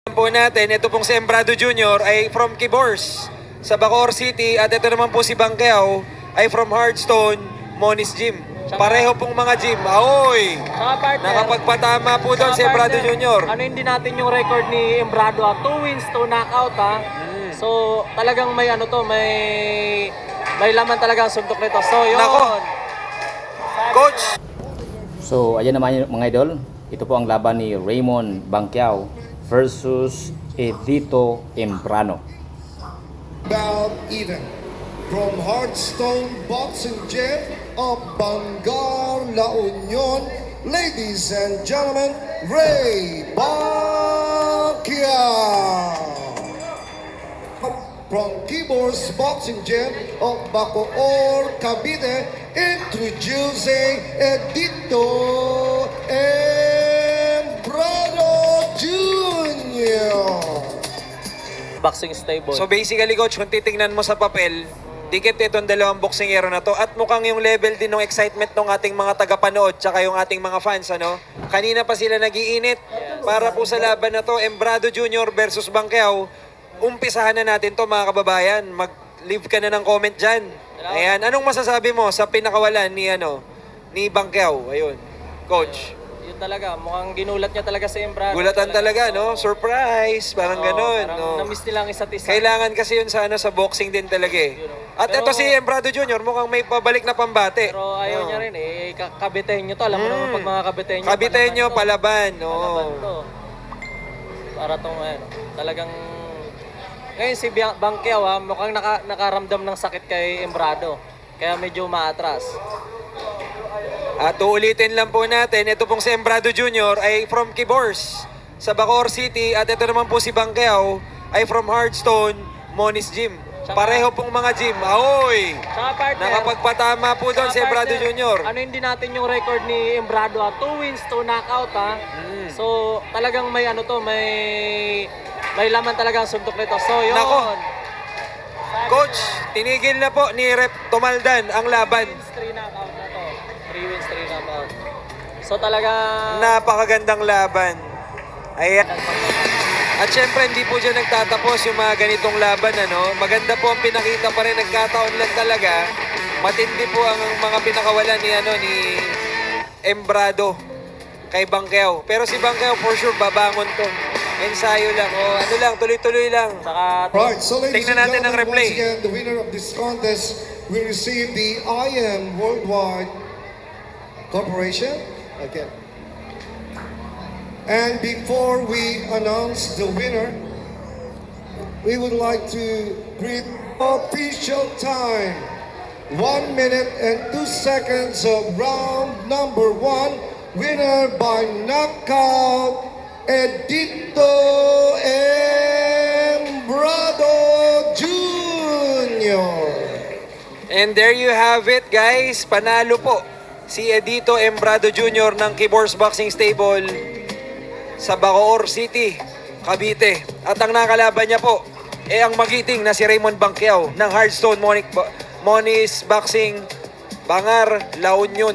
Po natin, ito pong si Embrado Jr. ay from Quibors sa Bacoor City at ito naman po si Bangkeo ay from Hardstone, Moniz Gym. Pareho pong mga gym. Ahoy! Nakapagpatama po doon si Embrado Jr. Ano hindi natin yung record ni Embrado, 2 wins, 2 knockout ha. So talagang may ano to, may laman talaga ang suntok nito. So yun. Nako. Coach! So, ayan naman mga idol. Ito po ang laban ni Raymond Bangkeo versus Edito Embrano. Bout even from Hardstone Boxing Gym of Bangar, La Union, ladies and gentlemen, Ray Bangkeo. From Quibors Boxing Gym of Bacoor, Cavite, introducing Edito Embrano Jr. Boxing stable. So basically coach, kung titingnan mo sa papel, dikit itong dalawang boksingero na to at mukhang yung level din ng excitement ng ating mga tagapanood tsaka yung ating mga fans, ano? Kanina pa sila nagiinit para po sa laban na to, Embrado Jr. versus Bangkeo. Umpisahan na natin to mga kababayan. Mag-leave ka na ng comment dyan. Ayan, anong masasabi mo sa pinakawalan ni Bangkeo? Ayun, coach. Yun talaga, mukhang ginulat niya talaga si Embrado. Gulatan talaga, no? Surprise, parang ganun. Parang No? na-miss nila ang isa't isa. Kailangan kasi yun sa boxing din talaga eh. At Pero- ito si Embrado Jr. mukhang may pabalik na pambate. Pero ayaw niya rin eh, kabitehin niyo to. Alam mo naman pag mga kabitehin niyo. Kabitayin nyo, palaban. Palaban No? to. Para tong talagang... Ngayon si Bangkeo mukhang nakaramdam ng sakit kay Embrado. Kaya medyo maatras. At uulitin lang po natin, ito pong si Embrado Jr. ay from Quibors sa Bacoor City at ito naman po si Bangkeo ay from Hardstone, Moniz Gym. Pareho pong mga gym. Ahoy! Saka partner, Nakapagpatama po doon si Embrado Jr. Ano hindi natin yung record ni Embrado, 2 wins, 2 knockout ha. So talagang may ano to, may laman talaga ang suntok nito. So yun. Nako. Coach, tinigil na po ni Rep Tomaldan ang laban. 3 knockout na to. 3 wins, 3 knockout. So talaga Napakagandang laban. Ayan. At syempre, hindi po dyan nagtatapos yung mga ganitong laban, ano? Maganda po ang pinakita pa rin, nagkataon lang talaga. Matindi po ang mga pinakawalan ni Embrado kay Bangkeo. Pero si Bangkeo, for sure, babangon to. Ensayo lang, o ano lang, tuloy-tuloy lang. saka Right, so ladies Tingnan and natin ang gentlemen, replay. once again, the winner of this contest will receive the IM Worldwide Corporation. Okay. And before we announce the winner, we would like to greet official time. 1 minute and 2 seconds of round number 1. Winner by knockout, Edito Embrado Jr. And there you have it, guys. Panalo po si Edito Embrado Jr. ng Quibors Boxing Stable sa Bacoor City, Cavite. At ang nakalaban niya po ang magiting na si Raymond Bangkeo ng Hardstone Moniz Boxing, Bangar, La Union.